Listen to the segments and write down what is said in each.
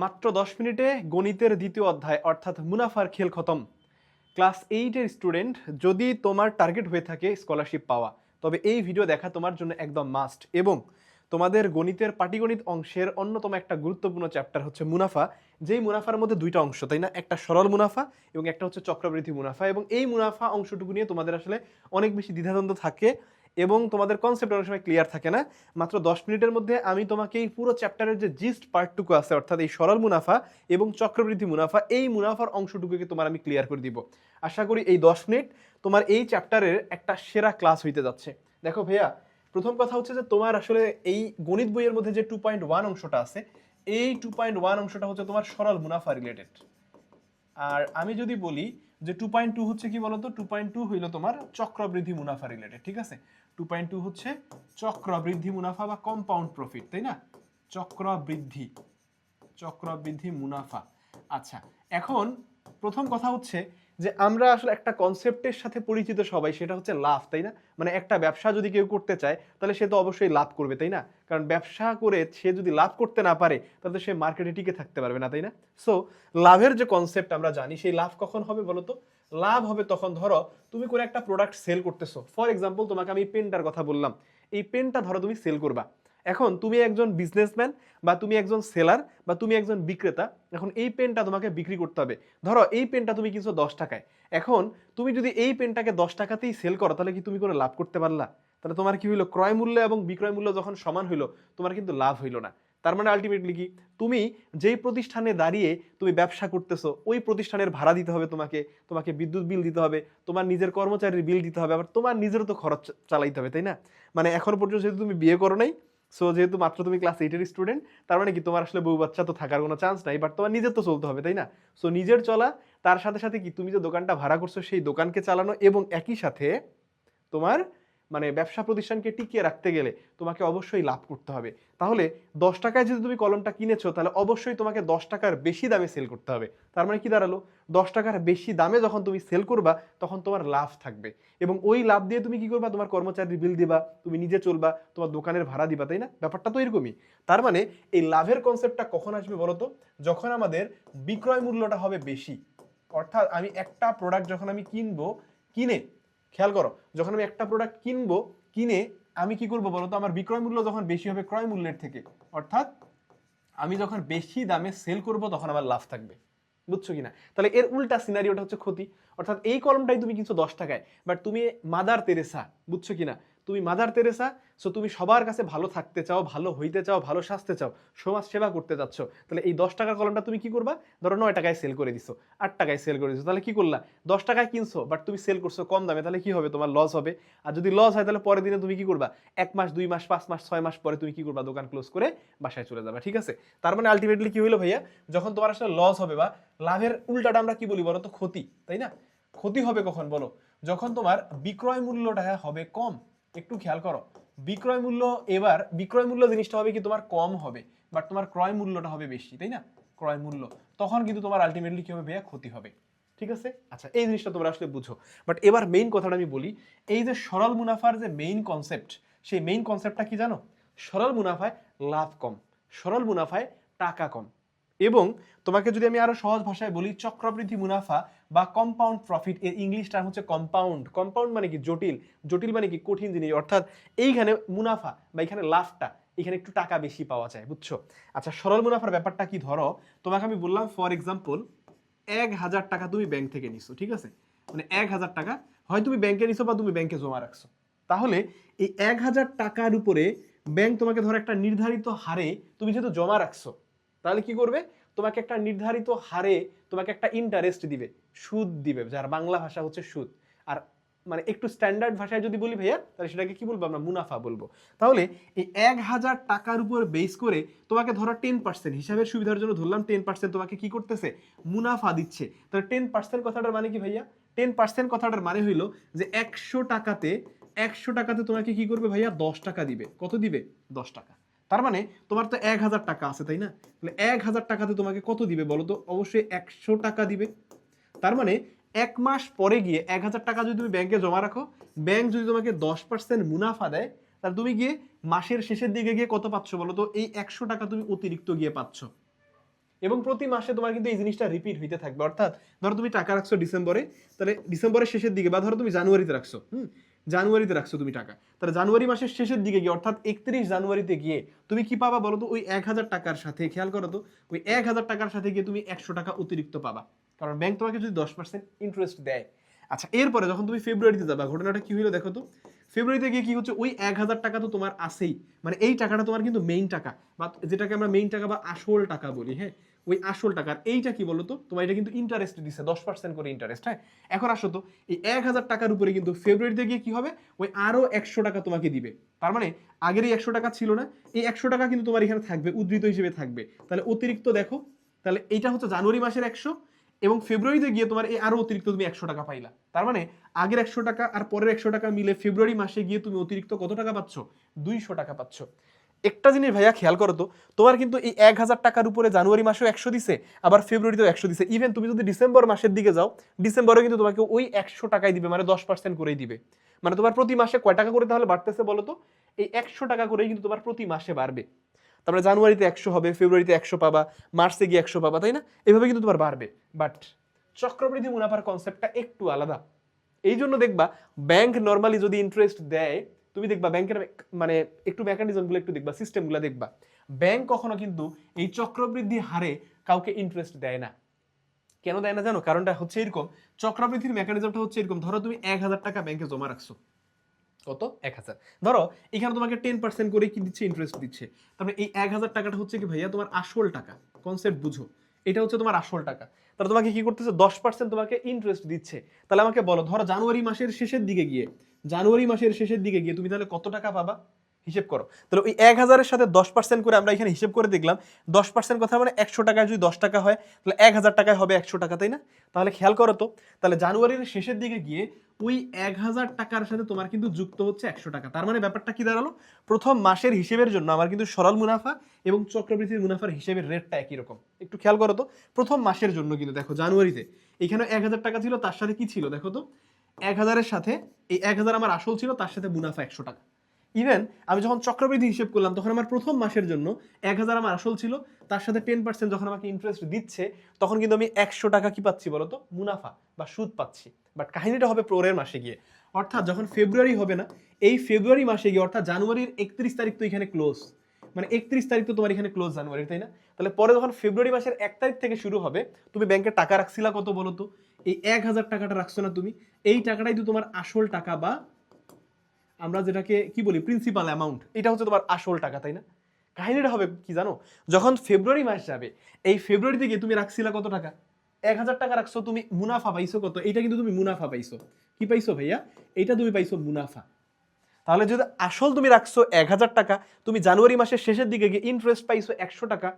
মাত্র 10 মিনিটে গণিতের দ্বিতীয় অধ্যায় অর্থাৎ মুনাফার খেল খতম। ক্লাস 8-এর স্টুডেন্ট, যদি তোমার টার্গেট হয়ে থাকে স্কলারশিপ পাওয়া, তবে এই ভিডিও দেখা তোমার জন্য একদম মাস্ট। এবং তোমাদের গণিতের পাটিগণিত অংশের অন্যতম একটা গুরুত্বপূর্ণ চ্যাপ্টার হচ্ছে মুনাফা, যেই মুনাফার মধ্যে দুইটা অংশ, তাই না? একটা সরল মুনাফা এবং একটা হচ্ছে চক্রবৃদ্ধি মুনাফা। এবং এই মুনাফা অংশটুকু নিয়ে তোমাদের আসলে অনেক বেশি দ্বিধাদ্বন্দ্ব থাকে এবং তোমাদের কনসেপ্ট অনেক সময় ক্লিয়ার থাকে না। মাত্র 10 মিনিটের মধ্যে আমি তোমাকে এই পুরো চ্যাপ্টারের যে জিস্ট পার্টটুকু আছে, অর্থাৎ এই সরল মুনাফা এবং চক্রবৃদ্ধি মুনাফা, এই মুনাফার অংশটুকুকে তোমার আমি ক্লিয়ার করে দিব। আশা করি এই 10 মিনিট তোমার এই চ্যাপ্টারের একটা সেরা ক্লাস হইতে যাচ্ছে। দেখো ভাইয়া, প্রথম কথা হচ্ছে যে তোমার আসলে এই গণিত বইয়ের মধ্যে যে 2.1 অংশটা আছে, এই 2.1 অংশটা হচ্ছে তোমার সরল মুনাফা রিলেটেড। আর আমি যদি বলি যে 2.2 হচ্ছে কি বলতো, 2.2 হইল তোমার চক্রবৃদ্ধি মুনাফা রিলেটেড, ঠিক আছে? 2.2 হচ্ছে চক্রবৃদ্ধি মুনাফা বা কম্পাউন্ড প্রফিট, তাই না? চক্রবৃদ্ধি মুনাফা। আচ্ছা, এখন প্রথম কথা হচ্ছে যে আমরা আসলে একটা কনসেপ্টের সাথে পরিচিত সবাই, সেটা হচ্ছে লাভ, তাই না? মানে একটা ব্যবসা যদি কেউ করতে চায় তাহলে সে তো অবশ্যই লাভ করবে, তাই না? কারণ ব্যবসা করে সে যদি লাভ করতে না পারে তাহলে সে মার্কেটে টিকে থাকতে পারবে না, তাই না? সো লাভের যে কনসেপ্ট আমরা জানি, সেই লাভ কখন হবে বলো তো? লাভ হবে তখন, ধরো তুমি কোনো একটা প্রোডাক্ট সেল করতেছো। ফর এক্সাম্পল, তোমাকে আমি পেনটার কথা বললাম, এই পেনটা ধরো তুমি সেল করবা। এখন তুমি একজন বিজনেসম্যান বা তুমি একজন সেলার বা তুমি একজন বিক্রেতা। এখন এই পেনটা তোমাকে বিক্রি করতে হবে। ধরো এই পেনটা তুমি কিনছো 10 টাকায়। এখন তুমি যদি এই পেনটাকে 10 টাকাতেই সেল করো, তাহলে কি তুমি কোনো লাভ করতে পারলা? তাহলে তোমার কি হইলো? ক্রয় মূল্য এবং বিক্রয় মূল্য যখন সমান হইলো, তোমার কিন্তু লাভ হইলো না। তার মানে আলটিমেটলি কি, তুমি যেই প্রতিষ্ঠানে দাঁড়িয়ে তুমি ব্যবসা করতেছো, ওই প্রতিষ্ঠানের ভাড়া দিতে হবে তোমাকে, তোমাকে বিদ্যুৎ বিল দিতে হবে, তোমার নিজের কর্মচারীর বিল দিতে হবে, আবার তোমার নিজেরও তো খরচ চালাইতে হবে, তাই না? মানে এখন পর্যন্ত যেহেতু তুমি বিয়ে করো নাই, সো যেহেতু মাত্র তুমি ক্লাস 8-এর স্টুডেন্ট, তার মানে কি তোমার আসলে বউ বাচ্চা তো থাকার কোনো চান্স নাই, বাট তোমার নিজের তো চলতে হবে, তাই না? সো নিজের চলা, তার সাথে সাথে কি তুমি যে দোকানটা ভাড়া করছো সেই দোকানকে চালানো, এবং একই সাথে তোমার মানে ব্যবসা প্রতিষ্ঠানকে টিকিয়ে রাখতে গেলে তোমাকে অবশ্যই লাভ করতে হবে। তাহলে 10 টাকায় যদি তুমি কলমটা কিনেছো, তাহলে অবশ্যই তোমাকে 10 টাকার বেশি দামে সেল করতে হবে। তার মানে কি দাঁড়ালো? 10 টাকার বেশি দামে যখন তুমি সেল করবা, তখন তোমার লাভ থাকবে, এবং ওই লাভ দিয়ে তুমি কি করবা? তোমার কর্মচারীর বিল দিবা, তুমি নিজে চলবা, তোমার দোকানের ভাড়া দিবা, তাই না? ব্যাপারটা তো এরকমই। তার মানে এই লাভের কনসেপ্টটা কখন আসবে বলতো? যখন আমাদের বিক্রয় মূল্যটা হবে বেশি। অর্থাৎ আমি একটা প্রোডাক্ট যখন আমি কিনবো, কিনে, খেয়াল করো, যখন আমি একটা প্রোডাক্ট কিনবো, কিনে আমি কি করবো বলতো? আমার বিক্রয় মূল্য যখন বেশি হবে ক্রয় মূল্যের থেকে, অর্থাৎ আমি যখন বেশি দামে সেল করব, তখন আমার লাভ থাকবে। বুঝছো কিনা? তাহলে এর উল্টা সিনারিওটা হচ্ছে ক্ষতি। অর্থাৎ এই কলমটাই তুমি কিনছো 10 টাকায়, বাট তুমি মাদার তেরেসা, বুঝছো কিনা? তুমি মাদার তেরেসা, সো তুমি সবার কাছে ভালো থাকতে চাও, ভালো হইতে চাও, ভালো সাজতে চাও, সমাজ সেবা করতে চাচ্ছ। তাহলে এই 10 টাকার কলমটা তুমি কি করবা? ধরো 9 টাকায় সেল করে দিছো, 8 টাকায় সেল করে দিছো, তাহলে কি করলা? 10 টাকায় কিনছো, বাট তুমি সেল করছো কম দামে, তাহলে কি হবে? তোমার লস হবে। আর যদি লস হয়, তাহলে পরের দিনে তুমি কি করবা? 1 মাস, 2 মাস, 5 মাস, 6 মাস পরে তুমি কি করবা? দোকান ক্লোজ করে বাসায় চলে যাবা, ঠিক আছে? তার মানে আলটিমেটলি কি হইলো ভাইয়া? যখন তোমার আসলে লস হবে বা লাভের উল্টাটা আমরা কি বলি বলো তো? ক্ষতি, তাই না? ক্ষতি হবে কখন বলো? যখন তোমার বিক্রয় মূল্যটা হবে কম। একটু খেয়াল করো, বিক্রয় মূল্য, এবার বিক্রয় মূল্য জিনিসটা হবে কি তোমার কম হবে, বাট তোমার ক্রয় মূল্যটা হবে বেশি, তাই না? ক্রয় মূল্য, তখন কিন্তু তোমার আলটিমেটলি কি হবে ভাইয়া? ক্ষতি হবে, ঠিক আছে? আচ্ছা, এই জিনিসটা তোমরা আসলে বুঝো। বাট এবার মেইন কথাটা আমি বলি, এই যে সরল মুনাফার যে মেইন কনসেপ্ট, সেই মেইন কনসেপ্টটা কি জানো? সরল মুনাফায় লাভ কম, সরল মুনাফায় টাকা কম। এবং তোমাকে যদি আমি আরো সহজ ভাষায় বলি, চক্রবৃদ্ধি মুনাফা বা কম্পাউন্ড প্রফিট, এর ইংলিশ টার্ম হচ্ছে কম্পাউন্ড। কম্পাউন্ড মানে কি? জটিল। জটিল মানে কি? কঠিন জিনিস। অর্থাৎ এইখানে মুনাফা বা এখানে লাভটা, এখানে একটু টাকা বেশি পাওয়া যায়, বুঝছো? আচ্ছা, সরল মুনাফার ব্যাপারটা কি? ধরো তোমাকে আমি বললাম ফর এক্সাম্পল 1000 টাকা তুমি ব্যাংক থেকে নিছো, ঠিক আছে? মানে 1000 টাকা হয় তুমি ব্যাংকে নিছো বা তুমি ব্যাংকে জমা রাখছো। তাহলে এই 1000 টাকার উপরে ব্যাংক তোমাকে ধরো একটা নির্ধারিত হারে, তুমি যেহেতু জমা রাখছো, তাহলে কি করবে? তোমাকে একটা নির্ধারিত হারে তোমাকে একটা ইন্টারেস্ট দিবে, সুদ দিবে, যার বাংলা ভাষা হচ্ছে সুদ। আর মানে একটু স্ট্যান্ডার্ড ভাষায় যদি বলি ভাইয়া, তাহলে সেটাকে কি বলবো? আমরা মুনাফা বলবো। তাহলে এই 1000 টাকার উপর বেস করে তোমাকে ধরো 10%, হিসাবের সুবিধার জন্য ধরলাম 10% তোমাকে কি করতেছে? মুনাফা দিচ্ছে। তাহলে 10% কথাটার মানে কি ভাইয়া? 10% কথাটার মানে হইলো যে 100 টাকাতে তোমাকে কি করবে ভাইয়া? 10 টাকা দিবে। কত দিবে? 10 টাকা। তার মানে তোমার তো 1000 টাকা আছে, তাই না? তাহলে 1000 টাকাতে তোমাকে কত দিবে বলো তো? অবশ্যই 100 টাকা দিবে। তার মানে 1 মাস পরে গিয়ে 1000 টাকা যদি তুমি ব্যাংকে জমা রাখো, ব্যাংক যদি তোমাকে 10% মুনাফা দেয়, তাহলে তুমি গিয়ে মাসের শেষের দিকে গিয়ে কত পাচ্ছ বলো তো? এই 100 টাকা তুমি অতিরিক্ত গিয়ে পাচ্ছ। এবং প্রতি মাসে তোমার কিন্তু এই জিনিসটা রিপিট হইতে থাকবে। অর্থাৎ ধরো তুমি টাকা রাখছো ডিসেম্বরে, তাহলে ডিসেম্বরের শেষের দিকে, বা ধরো তুমি জানুয়ারিতে রাখছো, জানুয়ারিতে রাখছো তুমি টাকা, তাহলে জানুয়ারি মাসের শেষের দিকে গিয়ে অর্থাৎ 31 জানুয়ারিতে গিয়ে তুমি কি পাবা বলো তো? ওই 1000 টাকার সাথে, খেয়াল করো তো, ওই 1000 টাকার সাথে গিয়ে তুমি 100 টাকা অতিরিক্ত পাবা, কারণ ব্যাংক তোমাকে যদি 10% ইন্টারেস্ট দেয়। আচ্ছা, এরপরে যখন তুমি ফেব্রুয়ারিতে যাবা, ঘটনাটা কি হইলো দেখো তো। ফেব্রুয়ারিতে গিয়ে কি হচ্ছে, ওই 1000 টাকা তো তোমার আছেই, মানে এই টাকাটা তোমার কিন্তু মেইন টাকা, বা যেটাকে আমরা মেইন টাকা বা আসল টাকা বলি, হ্যাঁ, ওই আসল টাকার এইটা কি বলতো, তোমার এটা কিন্তু ইন্টারেস্ট দিচ্ছে 10% করে ইন্টারেস্ট। হ্যাঁ, এখন আসো তো, এই 1000 টাকার উপরে কিন্তু ফেব্রুয়ারিতে গিয়ে কি হবে, ওই আরো 100 টাকা তোমাকে দিবে। তার মানে আগের এই 100 টাকা ছিল না, এই 100 টাকা কিন্তু তোমার এখানে থাকবে, উদ্ধৃত হিসেবে থাকবে। তাহলে অতিরিক্ত দেখো, তাহলে এইটা হচ্ছে জানুয়ারি মাসের 100, এবং ফেব্রুয়ারিতে গিয়ে তোমার এই আরো অতিরিক্ত তুমি 100 টাকা পাইলা। তার মানে আগের 100 টাকা আর পরের 100 টাকা মিলে ফেব্রুয়ারি মাসে গিয়ে তুমি অতিরিক্ত কত টাকা পাচ্ছ? 200 টাকা পাচ্ছ। একটা জিনিস ভাইয়া খেয়াল করো তো, তোমার কিন্তু এই 1000 টাকার উপরে জানুয়ারি মাসেও 100 দিছে, আবার ফেব্রুয়ারিতেও 100 দিছে। ইভেন তুমি যদি ডিসেম্বর মাসের দিকে যাও, ডিসেম্বরে কিন্তু তোমাকে ওই 100 টাকাই দিবে, মানে 10% করেই দিবে। মানে তোমার প্রতি মাসে কয় টাকা করে তাহলে বাড়তেছে বলো তো? এই 100 টাকা করেই কিন্তু তোমার প্রতি মাসে বাড়বে। তারপরে জানুয়ারিতে 100 হবে, ফেব্রুয়ারিতে 100 পাবা, মার্চে গিয়ে 100 পাবা, তাই না? এভাবে কিন্তু তোমার বাড়বে। বাট চক্রবৃদ্ধি মুনাফার কনসেপ্টটা একটু আলাদা। এই জন্য দেখবা ব্যাংক নর্মালি যদি ইন্টারেস্ট দেয়, তুমি দেখবা ব্যাংকের মানে একটু মেকানিজমগুলো একটু দেখবা, সিস্টেমগুলো দেখবা, ব্যাংক কখনো কিন্তু এই চক্রবৃদ্ধি হারে কাউকে ইন্টারেস্ট দেয় না। কেন দেয় না জানো? কারণটা হচ্ছে এরকম, চক্রবৃদ্ধির মেকানিজমটা হচ্ছে এরকম, ধরো তুমি 1000 টাকা ব্যাংকে জমা রাখছো, কত? 1000। ধরো এখানে তোমাকে 10% করে কি দিচ্ছে? ইন্টারেস্ট দিচ্ছে। তারপরে এই 1000 টাকাটা হচ্ছে কি ভাইয়া তোমার আসল টাকা, কনসেপ্ট বুঝো, এটা হচ্ছে তোমার আসল টাকা। তাহলে তোমাকে কি করতেছে? 10% তোমাকে ইন্টারেস্ট দিচ্ছে। তাহলে আমাকে বলো, ধরো জানুয়ারি মাসের শেষের দিকে গিয়ে, তুমি তাহলে কত টাকা পাবা? হিসেব করো। তাহলে ওই 1000-এর সাথে 10% করে আমরা এখানে হিসেব করে দেখলাম, 10% কথা মানে 100 টাকায় যদি 10 টাকা হয়, তাহলে 1000 টাকায় হবে 100 টাকা, তাই না? তাহলে খেয়াল করো তো, তাহলে জানুয়ারির শেষের দিকে গিয়ে ওই 1000 টাকার সাথে তোমার কিন্তু যুক্ত হচ্ছে 100 টাকা। তার মানে ব্যাপারটা কি দাঁড়ালো? প্রথম মাসের হিসেবের জন্য আমার কিন্তু সরল মুনাফা এবং চক্রবৃদ্ধির মুনাফার হিসেবের রেটটা একই রকম। একটু খেয়াল করো তো, প্রথম মাসের জন্য কিন্তু দেখো জানুয়ারিতে এখানে 1000 টাকা ছিল, তার সাথে কি ছিল দেখো তো, 1000-এর সাথে এই 1000 আমার আসল ছিল, তার সাথে মুনাফা 100 টাকা। ইভেন আমি যখন চক্রবৃদ্ধি হিসেব করলাম, তখন আমার প্রথম মাসের জন্য 1000 আমার আসল ছিল, তার সাথে 10% যখন আমাকে ইন্টারেস্ট দিচ্ছে, তখন কিন্তু আমি 100 টাকা কি পাচ্ছি বলতো? মুনাফা বা সুদ পাচ্ছি। বাট কাহিনীটা হবে পরের মাসে গিয়ে, অর্থাৎ যখন ফেব্রুয়ারি হবে না, এই ফেব্রুয়ারি মাসে গিয়ে, অর্থাৎ জানুয়ারির 31 তারিখ তো এখানে ক্লোজ, মানে 31 তারিখ তো তোমার এখানে ক্লোজ জানুয়ারি, তাই না? তাহলে পরে যখন ফেব্রুয়ারি মাসের 1 তারিখ থেকে শুরু হবে, তুমি ব্যাংকে টাকা রাখছিলা কত বলো তো? এই 1000 টাকাটা রাখছো না তুমি, এই টাকাটাই তো তোমার আসল টাকা, বা আমরা যেটাকে কি বলি প্রিন্সিপাল অ্যামাউন্ট, এটা হচ্ছে তোমার আসল টাকা, তাই না? কাহিনীটা হবে কি জানো? যখন ফেব্রুয়ারি মাস যাবে, এই ফেব্রুয়ারিতে গিয়ে তুমি রাখছিলা কত টাকা? 1000 টাকা রাখছো, তুমি মুনাফা পাইছো কত? এইটা কিন্তু তুমি মুনাফা পাইছো। কি পাইছো ভাইয়া? এইটা তুমি পাইছো মুনাফা। তাহলে যদি আসল তুমি রাখছো 1000 টাকা, তুমি জানুয়ারি মাসের শেষের দিকে গিয়ে ইন্টারেস্ট পাইছো 100 টাকা।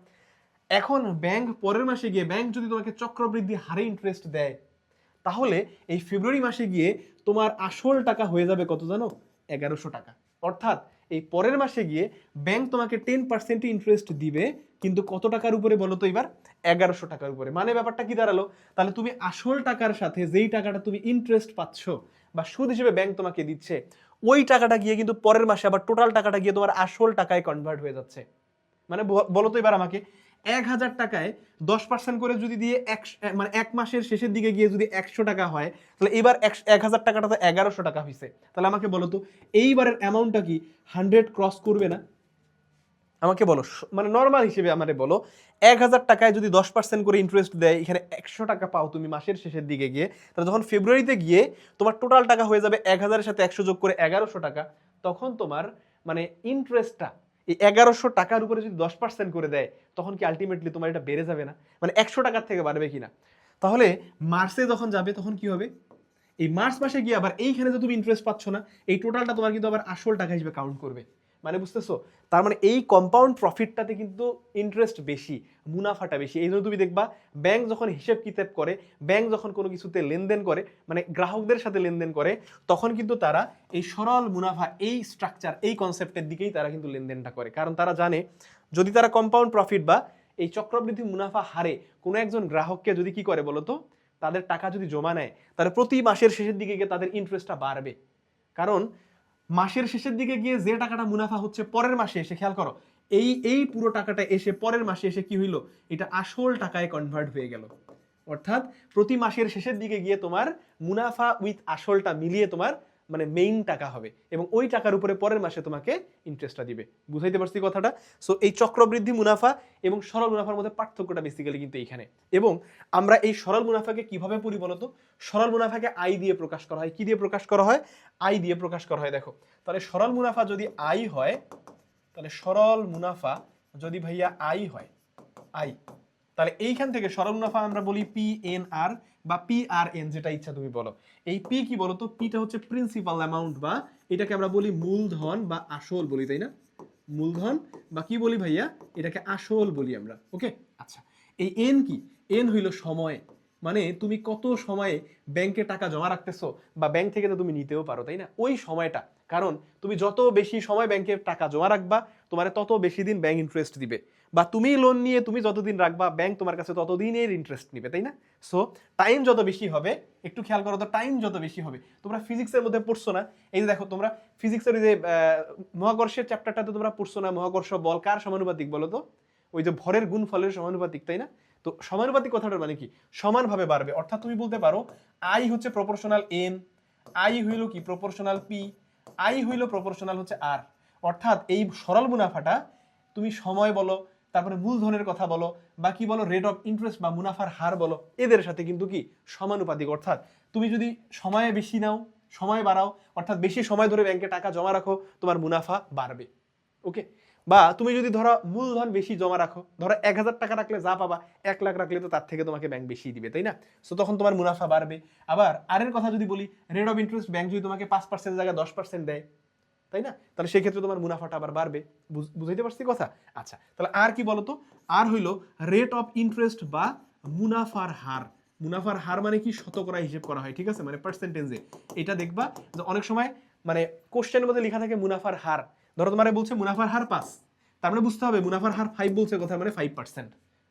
এখন ব্যাংক পরের মাসে গিয়ে, ব্যাংক যদি তোমাকে চক্রবৃদ্ধি হারে ইন্টারেস্ট দেয়, তাহলে এই ফেব্রুয়ারি মাসে গিয়ে তোমার আসল টাকা হয়ে যাবে কত জানো? 1100 টাকা। অর্থাৎ এই পরের মাসে গিয়ে ব্যাংক তোমাকে 10% ইন্টারেস্ট দিবে, কিন্তু কত টাকার উপরে বলো তো এবার? 1100 টাকার উপরে। মানে ব্যাপারটা কি দাঁড়ালো? তাহলে তুমি আসল টাকার সাথে যেই টাকাটা তুমি ইন্টারেস্ট পাচ্ছ বা সুদ হিসেবে ব্যাংক তোমাকে দিচ্ছে, ওই টাকাটা গিয়ে কিন্তু পরের মাসে আবার টোটাল টাকাটা গিয়ে তোমার আসল টাকায় কনভার্ট হয়ে যাচ্ছে। মানে বলো তো এবার আমাকে, 1000 টাকায় 10% করে যদি দিয়ে মানে এক মাসের শেষের দিকে গিয়ে যদি 100 টাকা হয়, তাহলে এবার 1000 টাকাটা তো 1100 টাকা হয়েছে। তাহলে আমাকে বলো তো এইবারের অ্যামাউন্টটা কি 100 ক্রস করবে না? আমাকে বলো, মানে নর্মাল হিসেবে আমারে বলো, 1000 টাকায় যদি 10% করে ইন্টারেস্ট দেয়, এখানে 100 টাকা পাও তুমি মাসের শেষের দিকে গিয়ে, তাহলে যখন ফেব্রুয়ারিতে গিয়ে তোমার টোটাল টাকা হয়ে যাবে 1000-এর সাথে 100 যোগ করে 1100 টাকা, তখন তোমার মানে ইন্টারেস্টটা এই 1100 টাকার উপরে যদি 10% করে দেয়, তখন কি আলটিমেটলি তোমার এটা বেড়ে যাবে না? মানে 100 টাকার থেকে বাড়বে কিনা? তাহলে মার্চে যখন যাবে তখন কি হবে? এই মার্চ মাসে গিয়ে আবার এইখানে যে তুমি ইন্টারেস্ট পাচ্ছ না, এই টোটালটা তোমার কিন্তু আবার আসল টাকা হিসেবে কাউন্ট করবে। মানে বুঝতেছো? তার মানে এই কম্পাউন্ড প্রফিটটাতে কিন্তু ইন্টারেস্ট বেশি, মুনাফাটা বেশি। এই জন্য তুমি দেখবা ব্যাংক যখন হিসেব কিতাব করে, ব্যাংক যখন কোনো কিছুতে লেনদেন করে, মানে গ্রাহকদের সাথে লেনদেন করে, তখন কিন্তু তারা এই সরল মুনাফা, এই স্ট্রাকচার, এই কনসেপ্টের দিকেই তারা কিন্তু লেনদেনটা করে। কারণ তারা জানে যদি তারা কম্পাউন্ড প্রফিট বা এই চক্রবৃদ্ধি মুনাফা হারে কোনো একজন গ্রাহককে যদি কি করে বলতো, তাদের টাকা যদি জমা নেয়, তাহলে প্রতি মাসের শেষের দিকে গিয়ে তাদের ইন্টারেস্টটা বাড়বে। কারণ মাসের শেষের দিকে গিয়ে যে টাকাটা মুনাফা হচ্ছে, পরের মাসে এসে খেয়াল করো এই পুরো টাকাটা এসে পরের মাসে এসে কি হইলো, এটা আসল টাকায় কনভার্ট হয়ে গেল। অর্থাৎ প্রতি মাসের শেষের দিকে গিয়ে তোমার মুনাফা উইথ আসলটা মিলিয়ে তোমার মানে মেইন টাকা হবে, এবং ওই টাকার উপরে পরের মাসে তোমাকে ইন্টারেস্টটা দিবে। বুঝাইতে পারছি কথাটা? সো এই চক্রবৃদ্ধি মুনাফা এবং সরল মুনাফার মধ্যে পার্থক্যটা বেসিক্যালি কিন্তু এইখানে। এবং আমরা এই সরল মুনাফাকে কিভাবে পড়ি বলতো? সরল মুনাফাকে আই দিয়ে প্রকাশ করা হয়। কি দিয়ে প্রকাশ করা হয়? আই দিয়ে প্রকাশ করা হয়। দেখো তাহলে সরল মুনাফা যদি আই হয়, তাহলে সরল মুনাফা যদি ভাইয়া আই হয়, আই, তাহলে এইখান থেকে সরল মুনাফা আমরা বলি পি এন আর বা পি আর এন, যেটা ইচ্ছা তুমি বলো। এই পি কি বলতো? পিটা হচ্ছে প্রিন্সিপাল অ্যামাউন্ট, বা এটাকে আমরা বলি মূলধন বা আসল বলি, তাই না? মূলধন বা কি বলি ভাইয়া? এটাকে আসল বলি আমরা। ওকে, আচ্ছা। এই এন কি? এন হইল সময়, মানে তুমি কত সময়ে ব্যাংকে টাকা জমা রাখতেছো, বা ব্যাংক থেকে তো তুমি নিতেও পারো, তাই না? ওই সময়টা, কারণ তুমি যত বেশি সময় ব্যাংকে টাকা জমা রাখবা তোমার তত বেশি দিন ব্যাংক ইন্টারেস্ট দিবে, বা তুমি লোন নিয়ে তুমি যতদিন রাখবা ব্যাংক তোমার কাছে ততদিনের ইন্টারেস্ট নিবে, তাই না? সো টাইম যত বেশি হবে, একটু খেয়াল করো তো, টাইম যত বেশি হবে, তোমরা ফিজিক্সের মধ্যে পড়ছো না? এই যে দেখো তোমরা ফিজিক্সের যে মহাকর্ষের চ্যাপ্টারটাতে তোমরা পড়ছো না? মহাকর্ষ বল কার সমানুপাতিক বলো তো? ওই যে ভরের গুণফলের সমানুপাতিক, তাই না? তো সমানুপাতিক কথাটার মানে কি? সমানভাবে বাড়বে। অর্থাৎ তুমি বলতে পারো আই হচ্ছে প্রপোর্শনাল এন, আই হইল কি প্রপোর্শনাল পি, আই হইল প্রপোর্শনাল হচ্ছে আর। অর্থাৎ এই সরল মুনাফাটা তুমি সময় বলো, তারপরে মূলধনের কথা বলো, বা কি বলো রেট অফ ইন্টারেস্ট বা মুনাফার হার বলো, এদের সাথে কিন্তু কি সমানুপাতিক। অর্থাৎ তুমি যদি সময় বেশি নাও, সময় বাড়াও, অর্থাৎ বেশি সময় ধরে ব্যাংকে টাকা জমা রাখো, তোমার মুনাফা বাড়বে। ওকে, বা তুমি যদি ধরো মূলধন বেশি জমা রাখো, ধরো 1000 টাকা রাখলে যা পাবা 1 লাখ রাখলে তো তার থেকে তোমাকে ব্যাংক বেশি দিবে, তাই না? সো তখন তোমার মুনাফা বাড়বে। আবার আর এর কথা যদি বলি, রেট অফ ইন্টারেস্ট ব্যাংক যদি তোমাকে 5% জায়গায় 10% দেয়, তাই না? তাহলে সেই ক্ষেত্রে তোমার মুনাফাটা আবার বাড়বে। বুঝাইতে পারছি কথা? আচ্ছা, তাহলে আর কি বলতো? আর হইলো রেট অফ ইন্টারেস্ট বা মুনাফার হার। মুনাফার হার মানে কি? শতকরা হিসেব করা হয়, ঠিক আছে, মানে পার্সেন্টেজে। এটা দেখবা যে অনেক সময় মানে কোশ্চেনের মধ্যে লেখা থাকে মুনাফার হার, ধরো তোমার বলছে মুনাফার হার 5, তার মানে বুঝতে হবে মুনাফার হার 5 বলছে কথা, মানে 5%।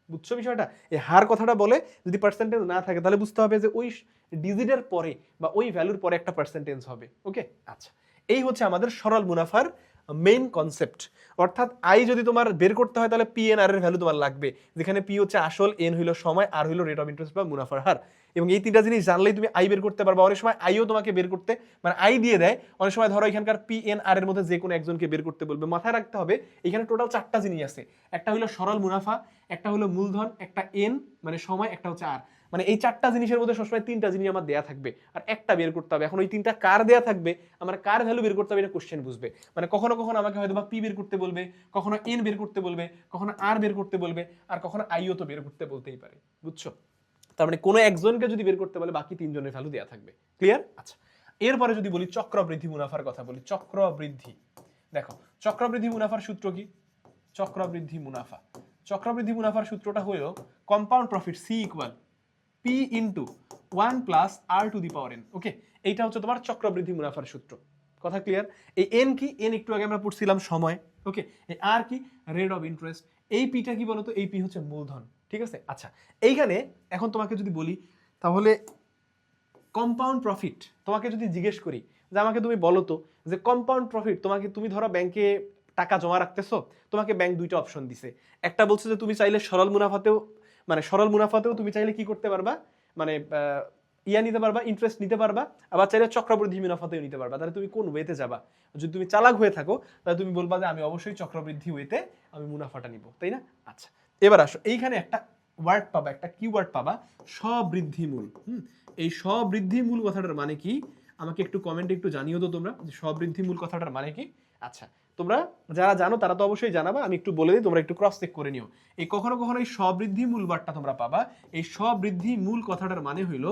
বুঝছো বিষয়টা? এই হার কথাটা বলে যদি পার্সেন্টেজ না থাকে তাহলে বুঝতে হবে যে ওই ডিজিটের পরে বা ওই ভ্যালুর পরে একটা পার্সেন্টেজ হবে। ওকে, আচ্ছা, এই হচ্ছে আমাদের সরল মুনাফার মেইন কনসেপ্ট। অর্থাৎ আই যদি তোমার বের করতে হয় তাহলে পি এন আর এর ভ্যালু তোমার লাগবে, যেখানে পি হচ্ছে আসল, এন হইলো সময়, আর হইলো রেট অফ ইন্টারেস্ট বা মুনাফার হার। এবং এই তিনটা জিনিস জানলেই তুমি আই বের করতে পারবা। অনেক সময় আইও তোমাকে বের করতে মানে আই দিয়ে দেয়, অনেক সময় ধরো এখানকার পি এন আর এর মধ্যে যে কোনো একজনকে বের করতে বলবে। মাথায় রাখতে হবে এখানে টোটাল 4টা জিনিস আছে, একটা হলো সরল মুনাফা, একটা হলো মূলধন, একটা এন মানে সময়, একটা হচ্ছে আর। মানে এই 4টা জিনিসের মধ্যে সবসময় 3টা জিনিস আমার দেয়া থাকবে, আর একটা বের করতে হবে। এখন ওই 3টা কার দেয়া থাকবে, আমার কার ভ্যালু বের করতে হবে, এটা কোশ্চেন বুঝবে। মানে কখনো কখনো আমাকে হয়তো বা পি বের করতে বলবে, কখনো এন বের করতে বলবে, কখনো আর বের করতে বলবে, আর কখনো আইও তো বের করতে বলতেই পারে। বুঝছো? তার মানে কোনো একজনকে যদি বের করতে বলে বাকি 3 জনের ভ্যালু দেয়া থাকবে। ক্লিয়ার? আচ্ছা, এরপরে যদি বলি চক্রবৃদ্ধি মুনাফার কথা বলি। চক্রবৃদ্ধি, দেখো চক্রবৃদ্ধি মুনাফার সূত্র কি? চক্রবৃদ্ধি মুনাফা, চক্রবৃদ্ধি মুনাফার সূত্রটা হলো compound profit C equal P into 1 plus R to the power N. Okay, এইটা হচ্ছে তোমার চক্রবৃদ্ধি মুনাফার সূত্র। কথা ক্লিয়ার? এই এন কি? এন একটু আগে আমরা পড়ছিলাম সময়। ওকে, এই আর কি? Rate of interest. এই পিটা কি বলতো? এই পি হচ্ছে মূলধন, ঠিক আছে? আচ্ছা, এইখানে এখন তোমাকে যদি বলি তাহলে কম্পাউন্ড প্রফিট, তোমাকে যদি জিজ্ঞেস করি যে আমাকে তুমি বলো তো যে কম্পাউন্ড প্রফিট, তোমাকে তুমি ধরো ব্যাংকে টাকা জমা রাখতেছো, তোমাকে ব্যাংক 2টা অপশন দিছে। একটা বলছে যে তুমি চাইলে সরল মুনাফাতেও মানে সরল মুনাফাতেও তুমি চাইলে কি করতে পারবা, মানে ইয়া নিতে পারবা, ইন্টারেস্ট নিতে পারবা, আবার চাইলে চক্রবৃদ্ধি মুনাফাতেও নিতে পারবা। তাহলে তুমি কোন ওয়েতে যাবা? যদি তুমি চালাক হয়ে থাকো তাহলে তুমি বলবা যে আমি অবশ্যই চক্রবৃদ্ধি ওয়েতে আমি মুনাফাটা নিব, তাই না? আচ্ছা, এবার আসো, এইখানে একটা ওয়ার্ড পাবা, একটা কিওয়ার্ড পাবা, স্ববৃদ্ধিমূল। এই স্ববৃদ্ধিমূল কথাটার মানে কি? আমাকে একটু কমেন্টে একটু জানিও তো তোমরা যে স্ববৃদ্ধিমূল কথাটার মানে কি। আচ্ছা, তোমরা যারা জানো তারা তো অবশ্যই জানাবা, আমি একটু বলে দিই, তোমরা একটু ক্রস চেক করে নিও। এই কখনো কখনো এই স্ববৃদ্ধিমূল ওয়ার্ডটা তোমরা পাবা। এই স্ববৃদ্ধিমূল কথাটার মানে হইলো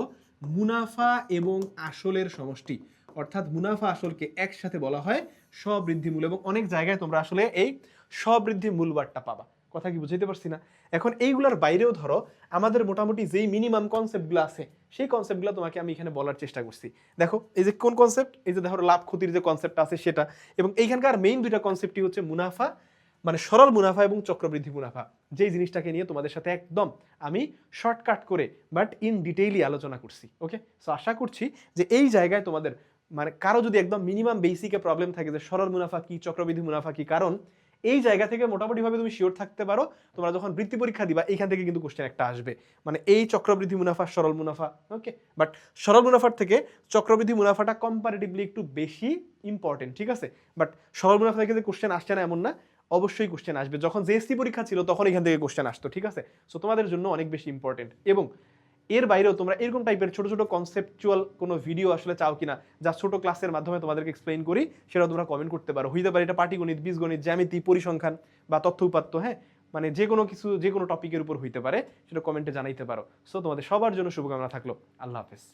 মুনাফা এবং আসলের সমষ্টি। অর্থাৎ মুনাফা আসলকে একসাথে বলা হয় স্ববৃদ্ধিমূল, এবং অনেক জায়গায় তোমরা আসলে এই স্ববৃদ্ধিমূল ওয়ার্ডটা পাবা। কথা কি বুঝাইতে পারছি না? এখন এইগুলোর বাইরেও ধরো আমাদের মোটামুটি যেই মিনিমাম কনসেপ্টগুলো আছে সেই কনসেপ্টগুলো তোমাকে আমি এখানে বলার চেষ্টা করছি। দেখো এই যে কোন কনসেপ্ট, এই যে ধরো লাভ ক্ষতির যে কনসেপ্ট আছে সেটা, এবং এইখানকার মেইন 2টা কনসেপ্টই হচ্ছে মুনাফা মানে সরল মুনাফা এবং চক্রবৃদ্ধি মুনাফা, যেই জিনিসটাকে নিয়ে তোমাদের সাথে একদম আমি শর্টকাট করে বাট ইন ডিটেইলি আলোচনা করছি। ওকে, সো আশা করছি যে এই জায়গায় তোমাদের মানে কারো যদি একদম মিনিমাম বেসিকে প্রবলেম থাকে যে সরল মুনাফা কি, চক্রবৃদ্ধি মুনাফা কি, কারণ এই জায়গা থেকে মোটামুটিভাবে তুমি শিওর থাকতে পারো তোমরা যখন বৃত্তি পরীক্ষা দিবা এইখান থেকে কিন্তু কোশ্চেন একটা আসবে, মানে এই চক্রবৃদ্ধি মুনাফা সরল মুনাফা। ওকে, বাট সরল মুনাফার থেকে চক্রবৃদ্ধি মুনাফাটা কম্পারেটিভলি একটু বেশি ইম্পর্টেন্ট, ঠিক আছে। বাট সরল মুনাফা থেকে যে কোশ্চেন আসছে না এমন না, অবশ্যই কোশ্চেন আসবে। যখন জেএসসি পরীক্ষা ছিল তখন এখান থেকে কোশ্চেন আসতো, ঠিক আছে। সো তোমাদের জন্য অনেক বেশি ইম্পর্টেন্ট। এবং এর বাইরেও তোমরা এরকম টাইপের ছোট ছোট কনসেপচুয়াল কোনো ভিডিও আসলে চাও কিনা, যা ছোট ক্লাসের মাধ্যমে তোমাদেরকে এক্সপ্লেইন করি, সেটা তোমরা কমেন্ট করতে পারো। হইতে পারে এটা পাটিগণিত, বীজগণিত, জ্যামিতি, পরিসংখ্যান বা তথ্য উপাত্ত, হ্যাঁ, মানে যে কোনো কিছু, যে কোনো টপিকের উপর হইতে পারে, সেটা কমেন্টে জানাইতে পারো। সো তোমাদের সবার জন্য শুভকামনা থাকলো। আল্লাহ হাফেজ।